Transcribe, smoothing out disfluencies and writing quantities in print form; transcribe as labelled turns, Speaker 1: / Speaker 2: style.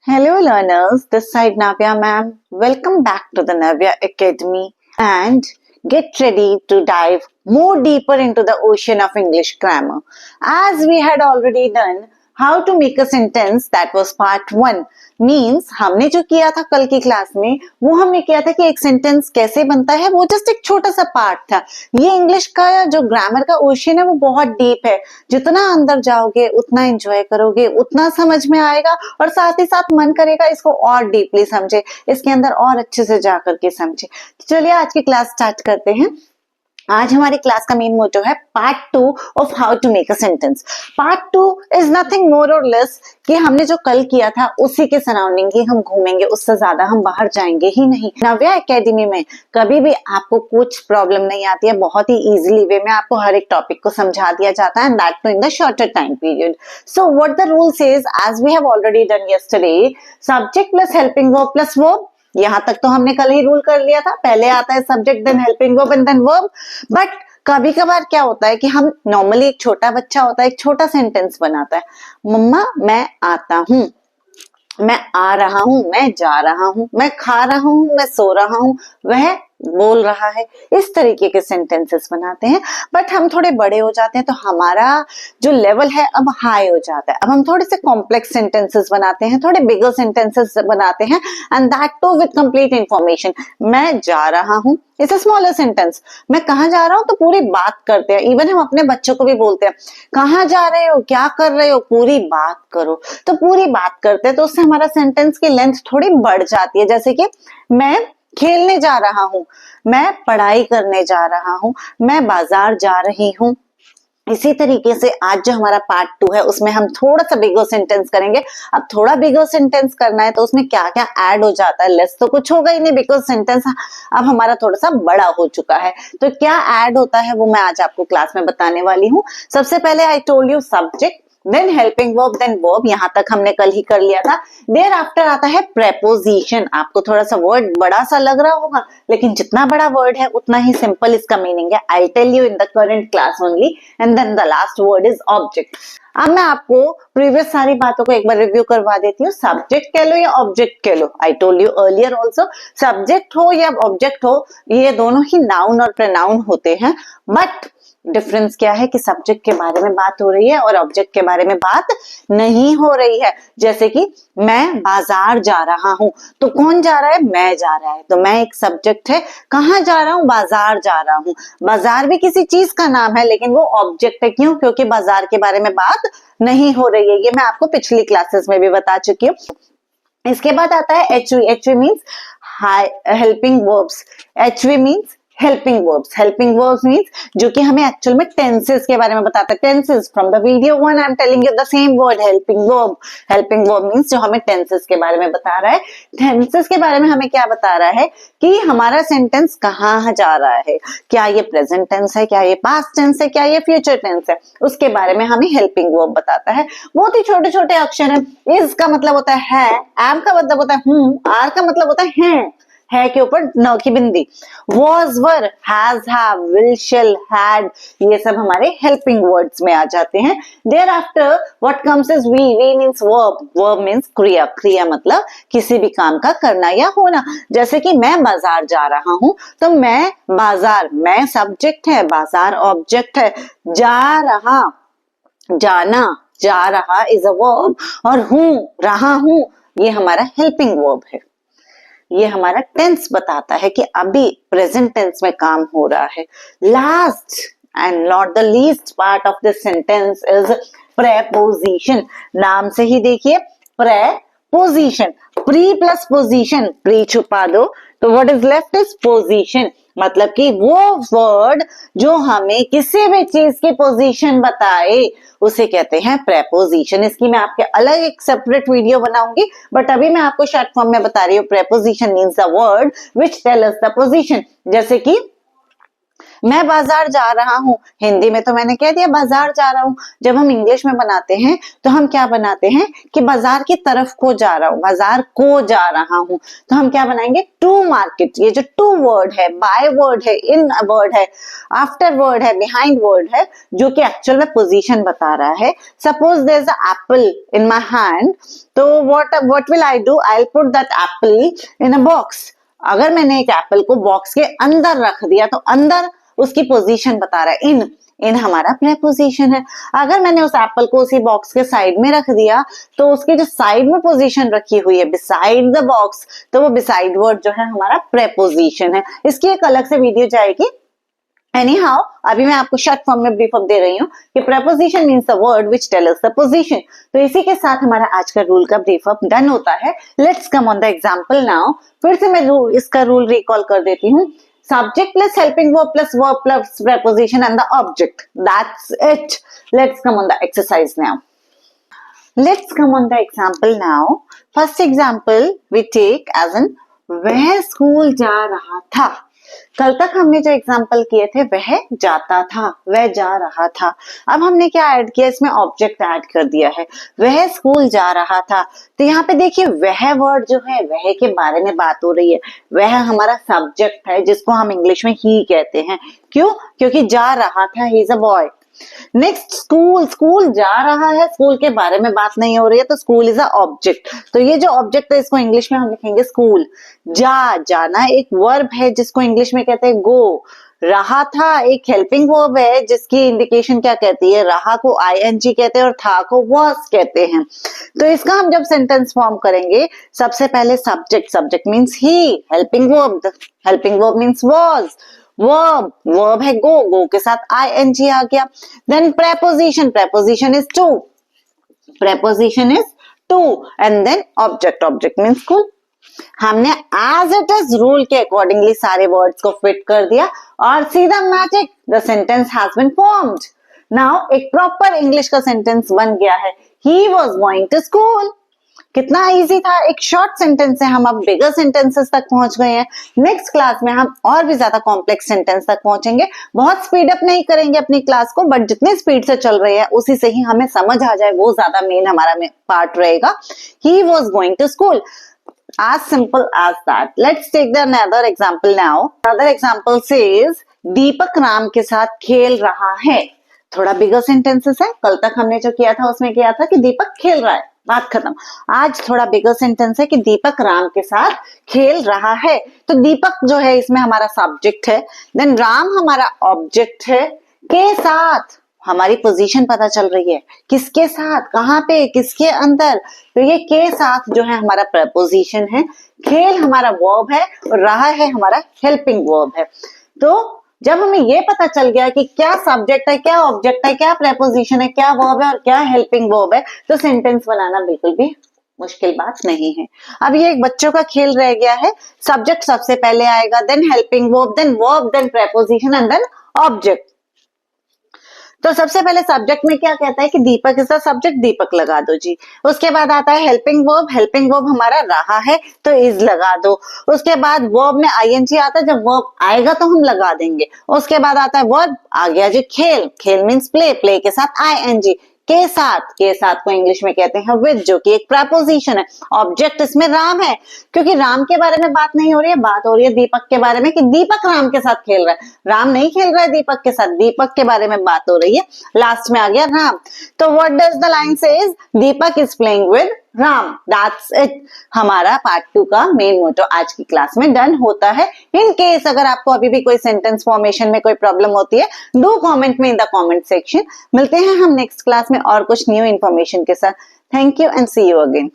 Speaker 1: Hello learners, this side Navya ma'am. Welcome back to the Navya Academy and get ready to dive more deeper into the ocean of English grammar. As we had already done how to make a sentence, that was part 1. Means हमने जो किया था कल की class में वो हमने किया था कि एक सेंटेंस कैसे बनता है, वो जस्ट एक छोटा सा पार्ट था। ये इंग्लिश का जो ग्रामर का ओशन है वो बहुत डीप है। जितना अंदर जाओगे उतना एंजॉय करोगे, उतना समझ में आएगा और साथ ही साथ मन करेगा इसको और डीपली समझे, इसके अंदर और अच्छे से जा करके समझे। तो चलिए आज की क्लास स्टार्ट करते हैं। आज हमारी क्लास का मेन मोटो है part 2 of how to make a sentence. Part 2 is nothing more और लेस कि हमने जो कल किया था उसी के सराउंडिंग ही हम घूमेंगे, उससे ज्यादा हम बाहर जाएंगे ही नहीं। नव्या एकेडमी में कभी भी आपको कुछ प्रॉब्लम नहीं आती है, बहुत ही इजीली वे में आपको हर एक टॉपिक को समझा दिया जाता है, and that too in the shorter time period. So what the rule says, as we have already done yesterday, subject plus helping verb plus verb. यहां तक तो हमने कल ही रूल कर लिया था, पहले आता है subject then helping verb and then verb. But कभी कभार क्या होता है कि हम नॉर्मली, एक छोटा बच्चा होता है, एक छोटा सेंटेंस बनाता है, मम्मा मैं आता हूं, मैं आ रहा हूं, मैं जा रहा हूं, मैं खा रहा हूं, मैं सो रहा हूं, वह बोल रहा है। इस तरीके के सेंटेंसेस बनाते हैं। बट हम थोड़े बड़े हो जाते हैं तो हमारा जो लेवल है अब हाई हो जाता है। अब हम थोड़े से कॉम्प्लेक्स सेंटेंसेस बनाते हैं, थोड़े बिगर सेंटेंसेस बनाते हैं, and that too with complete information. मैं जा रहा हूं, इट्स अ स्मॉलर सेंटेंस। मैं कहां जा रहा हूं तो पूरी बात करते हैं। इवन हम अपने बच्चों को भी बोलते हैं, कहां जा रहे हो, क्या कर रहे हो, पूरी बात करो। तो पूरी बात करते हैं तो उससे हमारा सेंटेंस की लेंथ थोड़ी बढ़ जाती है। जैसे कि मैं खेलने जा रहा हूं, मैं पढ़ाई करने जा रहा हूं, मैं बाजार जा रही हूं। इसी तरीके से आज जो हमारा पार्ट 2 है उसमें हम थोड़ा सा बिगर सेंटेंस करेंगे। अब थोड़ा बिगर सेंटेंस करना है तो उसमें क्या क्या ऐड हो जाता है, लेस तो कुछ होगा ही नहीं, बिकॉज सेंटेंस अब हमारा थोड़ा सा बड़ा हो चुका है। तो क्या ऐड होता है वो मैं आज आपको क्लास में बताने वाली हूँ। सबसे पहले I told you subject, then helping verb, then verb. यहां तक हमने कल ही कर लिया था। देयर आफ्टर आता है प्रेपोजिशन। आपको थोड़ा सा वर्ड बड़ा सा लग रहा होगा, लेकिन जितना बड़ा वर्ड है उतना ही सिंपल इसका मीनिंग है। I tell you in the current class only, and then the last word is object. अब मैं आपको प्रीवियस सारी बातों को एक बार रिव्यू करवा देती हूँ। सब्जेक्ट कह लो या ऑब्जेक्ट कह लो, I told you earlier also, subject हो या ऑब्जेक्ट हो, ये दोनों ही नाउन और प्रोनाउन होते हैं। बट डिफरेंस क्या है कि सब्जेक्ट के बारे में बात हो रही है और ऑब्जेक्ट के बारे में बात नहीं हो रही है। जैसे कि मैं बाजार जा रहा हूं, तो कौन जा रहा है, मैं जा रहा है, तो मैं एक सब्जेक्ट है। कहां जा रहा हूं, बाजार जा रहा हूं। बाजार भी किसी चीज का नाम है लेकिन वो ऑब्जेक्ट है। क्यों? क्योंकि बाजार के बारे में बात नहीं हो रही है। ये मैं आपको पिछली क्लासेस में भी बता चुकी हूँ। इसके बाद आता है HV. HV means helping verbs. HV means helping verbs. Helping verbs means जो कि हमें एक्चुअल में टेंसेस के बारे में बताता है। Tenses from the video 1 I am telling you the same word helping verb. Helping verb means जो हमें टेंसेस के बारे में बता रहा है। टेंसेस के बारे में हमें क्या बता रहा है कि हमारा सेंटेंस कहाँ जा रहा है, क्या ये प्रेजेंट टेंस है, क्या ये पास्ट टेंस है, क्या ये फ्यूचर टेंस है, उसके बारे में हमें हेल्पिंग वर्ब बताता है। बहुत ही छोटे छोटे अक्षर है। इज का मतलब होता है, एम का मतलब होता है हूं, आर का मतलब होता है के ऊपर न की बिंदी। was, were, has, have, will, shall, had, ये सब हमारे helping words में आ जाते हैं। Thereafter what comes is we means verb। verb means क्रिया। क्रिया मतलब किसी भी काम का करना या होना। जैसे कि मैं बाजार जा रहा हूं, तो मैं बाजार, मैं सब्जेक्ट है, बाजार ऑब्जेक्ट है। जा रहा, जाना, जा रहा इज अ वर्ब, और हूं, रहा हूं, ये हमारा हेल्पिंग वर्ब है। ये हमारा टेंस बताता है कि अभी प्रेजेंट टेंस में काम हो रहा है। Last and not the least part of this sentence is preposition. नाम से ही देखिए, preposition. Pre plus position, pre छुपा दो तो what is left is position. मतलब कि वो वर्ड जो हमें किसी भी चीज की पोजीशन बताए उसे कहते हैं प्रेपोजिशन। इसकी मैं आपके अलग एक सेपरेट वीडियो बनाऊंगी, बट अभी मैं आपको शॉर्ट फॉर्म में बता रही हूँ। Preposition means the word which tell us the position. जैसे कि मैं बाजार जा रहा हूँ, हिंदी में तो मैंने कह दिया बाजार जा रहा हूँ। जब हम इंग्लिश में बनाते हैं तो हम क्या बनाते हैं कि बाजार की तरफ को जा रहा हूँ, बाजार को जा रहा हूँ, तो हम क्या बनाएंगे टू मार्केट। ये जो टू वर्ड है, बाय वर्ड है, इन वर्ड है, आफ्टर वर्ड है, बिहाइंड वर्ड है, जो कि एक्चुअल में पोजीशन बता रहा है। Suppose there is a apple in my hand, तो what will I do, I will put that apple in a box. अगर मैंने एक एप्पल को बॉक्स के अंदर रख दिया तो अंदर उसकी पोजीशन बता रहा है, इन हमारा प्रेपोजिशन है। अगर मैंने उस एप्पल को उसी बॉक्स के साइड में रख दिया तो उसकी जो साइड में पोजीशन रखी हुई है बिसाइड द बॉक्स, तो वो बिसाइड वर्ड जो है हमारा प्रेपोजिशन है। इसकी एक अलग से वीडियो जाएगी। Anyhow, अभी मैं आपको शॉर्ट फॉर्म में ब्रीफ अप दे रही हूँ कि preposition means the word which tells us the position। तो इसी के साथ हमारा आज का रूल का ब्रीफ अप डन होता है। Let's come on the example now। फिर से मैं इसका रूल रिकॉल कर देती हूँ। Subject plus helping verb plus preposition and the object, that's it। Let's come on the exercise now। Let's come on the example now। First example we take as in वह school जा रहा था। कल तक हमने जो एग्जाम्पल किए थे वह जाता था, वह जा रहा था। अब हमने क्या ऐड किया, इसमें ऑब्जेक्ट ऐड कर दिया है, वह स्कूल जा रहा था। तो यहाँ पे देखिए वह वर्ड जो है वह के बारे में बात हो रही है। वह हमारा सब्जेक्ट है जिसको हम इंग्लिश में ही कहते हैं। क्यों? क्योंकि जा रहा था, he is a boy. Next school, school जा रहा है, स्कूल के बारे में बात नहीं हो रही है, तो स्कूल इज अ ऑब्जेक्ट। तो ये जो ऑब्जेक्ट है इसको इंग्लिश में हम लिखेंगे स्कूल। जाना एक वर्ब है जिसको इंग्लिश में कहते हैं गो। रहा था एक हेल्पिंग वर्ब है जिसकी इंडिकेशन क्या कहती है, रहा को आईएनजी कहते हैं और था को वाज कहते हैं। तो इसका हम जब सेंटेंस फॉर्म करेंगे सबसे पहले subject means he, helping verb means was, verb है गो के साथ आईएनजी आ गया। Then preposition is to and then object means school. हमने एज इट इज रूल के अकॉर्डिंगली सारे वर्ड्स को फिट कर दिया और सीधा magic, the sentence has been formed. Now एक प्रॉपर इंग्लिश का सेंटेंस बन गया है, he was going to school. कितना इजी था, एक शॉर्ट सेंटेंस से हम अब बिगर सेंटेंसेस तक पहुंच गए हैं। नेक्स्ट क्लास में हम और भी ज्यादा कॉम्प्लेक्स सेंटेंस तक पहुंचेंगे। बहुत स्पीड अप नहीं करेंगे अपनी क्लास को, बट जितनी स्पीड से चल रही है उसी से ही हमें समझ आ जाए, वो ज्यादा मेन हमारा पार्ट रहेगा। He was going to school, as simple as that। Let's take the another example now। Another example says दीपक राम के साथ खेल रहा है। थोड़ा बिगर सेंटेंसेस है, कल तक हमने जो किया था उसमें किया था कि दीपक खेल रहा है, बात खत्म। आज थोड़ा बिगर सेंटेंस है कि दीपक राम के साथ खेल रहा है। तो दीपक जो है इसमें हमारा सब्जेक्ट है, देन राम हमारा ऑब्जेक्ट है, के साथ हमारी पोजीशन पता चल रही है, किसके साथ, कहाँ पे, किसके अंदर। तो ये के साथ जो है हमारा प्रपोजिशन है, खेल हमारा वर्ब है और रहा है हमारा हेल्पिंग वर्ब है। तो जब हमें ये पता चल गया कि क्या सब्जेक्ट है, क्या ऑब्जेक्ट है, क्या प्रेपोजिशन है, क्या वर्ब है और क्या हेल्पिंग वर्ब है, तो सेंटेंस बनाना बिल्कुल भी मुश्किल बात नहीं है। अब ये एक बच्चों का खेल रह गया है। सब्जेक्ट सबसे पहले आएगा, then helping verb, then preposition and then object. तो सबसे पहले सब्जेक्ट में क्या कहता है कि Deepak is the subject, Deepak लगा दो जी। उसके बाद आता है हेल्पिंग वर्ब हमारा रहा है तो इज लगा दो। उसके बाद वर्ब में आईएनजी आता है, जब वर्ब आएगा तो हम लगा देंगे। उसके बाद आता है वर्ब, आ गया जी खेल मीन्स प्ले के साथ आईएनजी। के साथ को इंग्लिश में कहते हैं विद, जो कि एक प्रेपोजिशन है। ऑब्जेक्ट इसमें राम है, क्योंकि राम के बारे में बात नहीं हो रही है, बात हो रही है दीपक के बारे में कि दीपक राम के साथ खेल रहा है। राम नहीं खेल रहा है दीपक के साथ, दीपक के बारे में बात हो रही है। लास्ट में आ गया राम। तो what does the line says, Deepak is playing with Ram. That's it. हमारा पार्ट 2 का मेन मोटो आज की क्लास में डन होता है। इन केस अगर आपको अभी भी कोई सेंटेंस फॉर्मेशन में कोई प्रॉब्लम होती है, डू कमेंट में इन द कमेंट सेक्शन। मिलते हैं हम नेक्स्ट क्लास में और कुछ न्यू इन्फॉर्मेशन के साथ। Thank you and see you again.